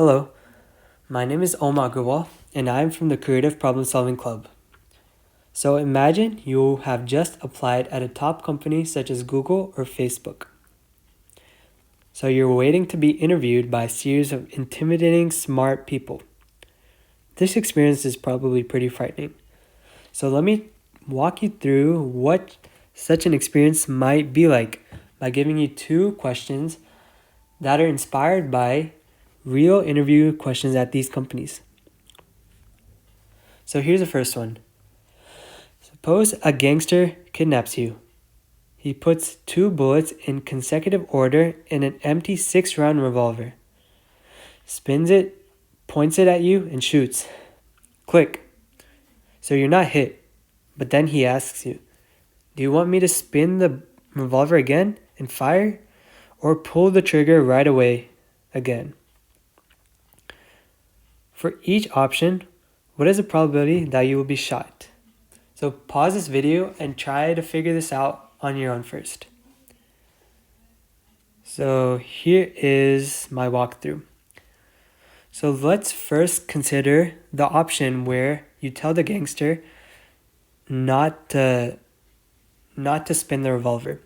Hello, my name is Agrawal, and I'm from the Creative Problem Solving Club. So imagine you have just applied at a top company such as Google or Facebook. So you're waiting to be interviewed by a series of intimidating, smart people. This experience is probably pretty frightening. So let me walk you through what such an experience might be like by giving you two questions that are inspired by real interview questions at these companies. So here's the first one. Suppose a gangster kidnaps you. He puts 2 bullets in consecutive order in an empty 6-round revolver, spins it, points it at you, and shoots. Click. So you're not hit, but then he asks you, do you want me to spin the revolver again and fire, or pull the trigger right away again? For each option, what is the probability that you will be shot? So pause this video and try to figure this out on your own first. So here is my walkthrough. So let's first consider the option where you tell the gangster not to spin the revolver.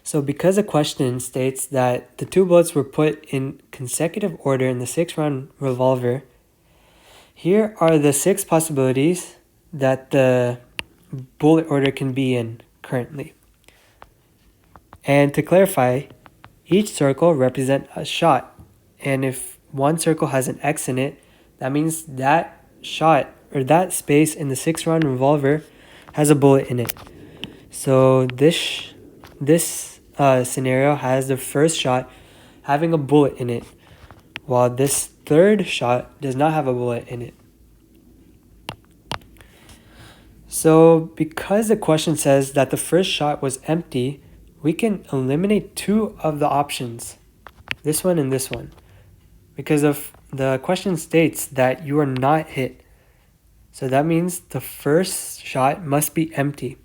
So because the question states that the 2 bullets were put in consecutive order in the 6-round revolver, here are the 6 possibilities that the bullet order can be in currently. And to clarify, each circle represents a shot, and if one circle has an X in it, that means that shot or that space in the 6-round revolver has a bullet in it. So this scenario has the first shot having a bullet in it, while this third shot does not have a bullet in it. So because the question says that the first shot was empty, we can eliminate 2 of the options, this one and this one, because of the question states that you are not hit. So that means the first shot must be empty.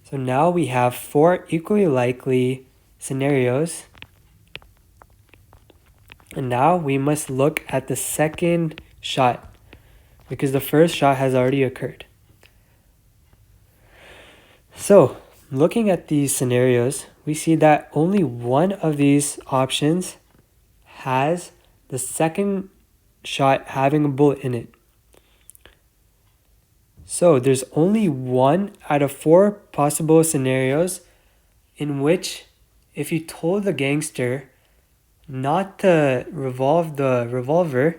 So now we have 4 equally likely scenarios. And now we must look at the second shot, because the first shot has already occurred. So, looking at these scenarios, we see that only one of these options has the second shot having a bullet in it. So, there's only 1 out of 4 possible scenarios in which, if you told the gangster not to revolve the revolver,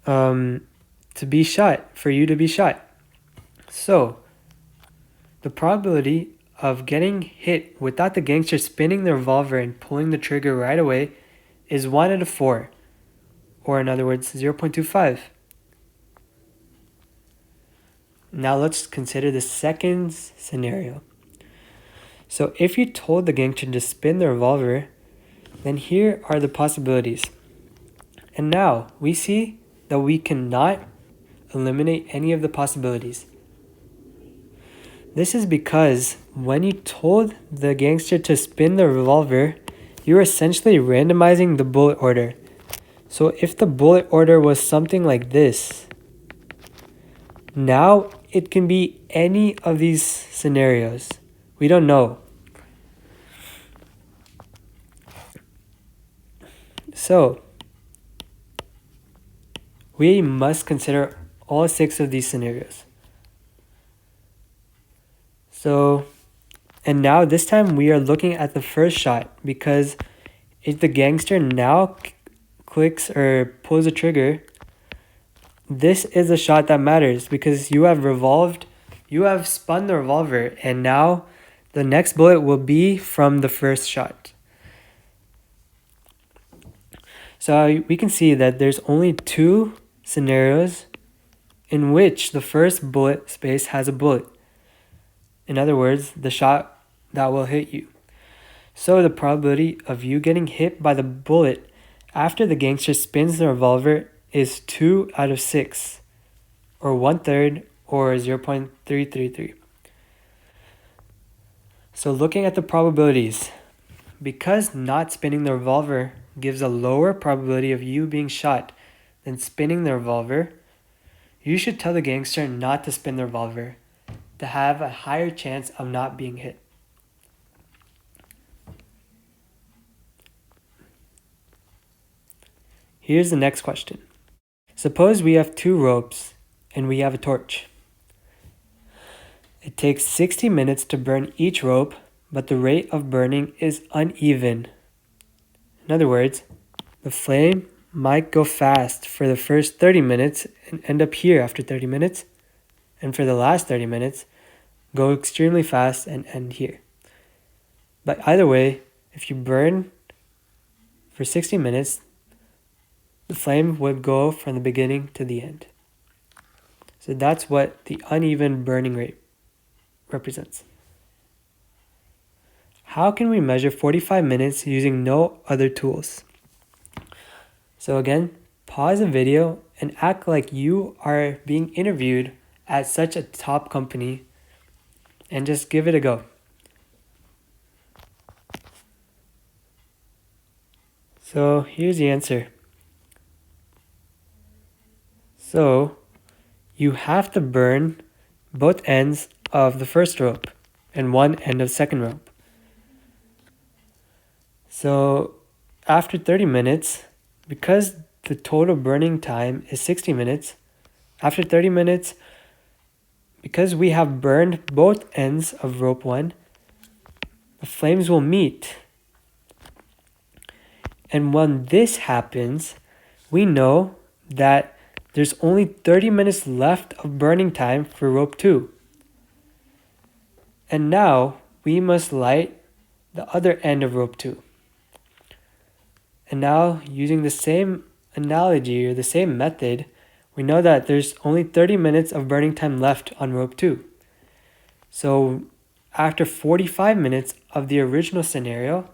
to be shot, for you to be shot. So, the probability of getting hit without the gangster spinning the revolver and pulling the trigger right away is 1 out of 4, or in other words, 0.25. Now let's consider the second scenario. So if you told the gangster to spin the revolver, then here are the possibilities. And now we see that we cannot eliminate any of the possibilities. This is because when you told the gangster to spin the revolver, you're essentially randomizing the bullet order. So if the bullet order was something like this, now it can be any of these scenarios. We don't know. So we must consider all 6 of these scenarios. So, and now this time we are looking at the first shot, because if the gangster now clicks or pulls the trigger, this is the shot that matters, because you have spun the revolver, and now the next bullet will be from the first shot. So we can see that there's only 2 scenarios in which the first bullet space has a bullet. In other words, the shot that will hit you. So the probability of you getting hit by the bullet after the gangster spins the revolver is 2 out of 6, or 1/3, or 0.333. So looking at the probabilities, because not spinning the revolver gives a lower probability of you being shot than spinning the revolver, you should tell the gangster not to spin the revolver to have a higher chance of not being hit. Here's the next question. Suppose we have 2 ropes and we have a torch. It takes 60 minutes to burn each rope, but the rate of burning is uneven. In other words, the flame might go fast for the first 30 minutes and end up here after 30 minutes, and for the last 30 minutes, go extremely fast and end here. But either way, if you burn for 60 minutes, the flame would go from the beginning to the end. So that's what the uneven burning rate represents. How can we measure 45 minutes using no other tools? So again, pause the video and act like you are being interviewed at such a top company and just give it a go. So here's the answer. So you have to burn both ends of the first rope and one end of the second rope. So after 30 minutes, because the total burning time is 60 minutes, after 30 minutes, because we have burned both ends of rope 1, the flames will meet. And when this happens, we know that there's only 30 minutes left of burning time for rope 2. And now we must light the other end of rope 2. And now, using the same analogy or the same method, we know that there's only 30 minutes of burning time left on rope 2. So after 45 minutes of the original scenario,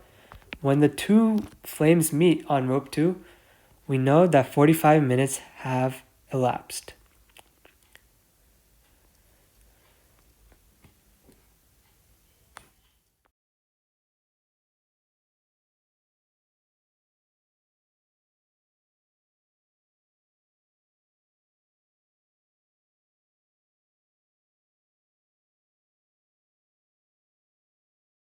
when the 2 flames meet on rope 2, we know that 45 minutes have elapsed.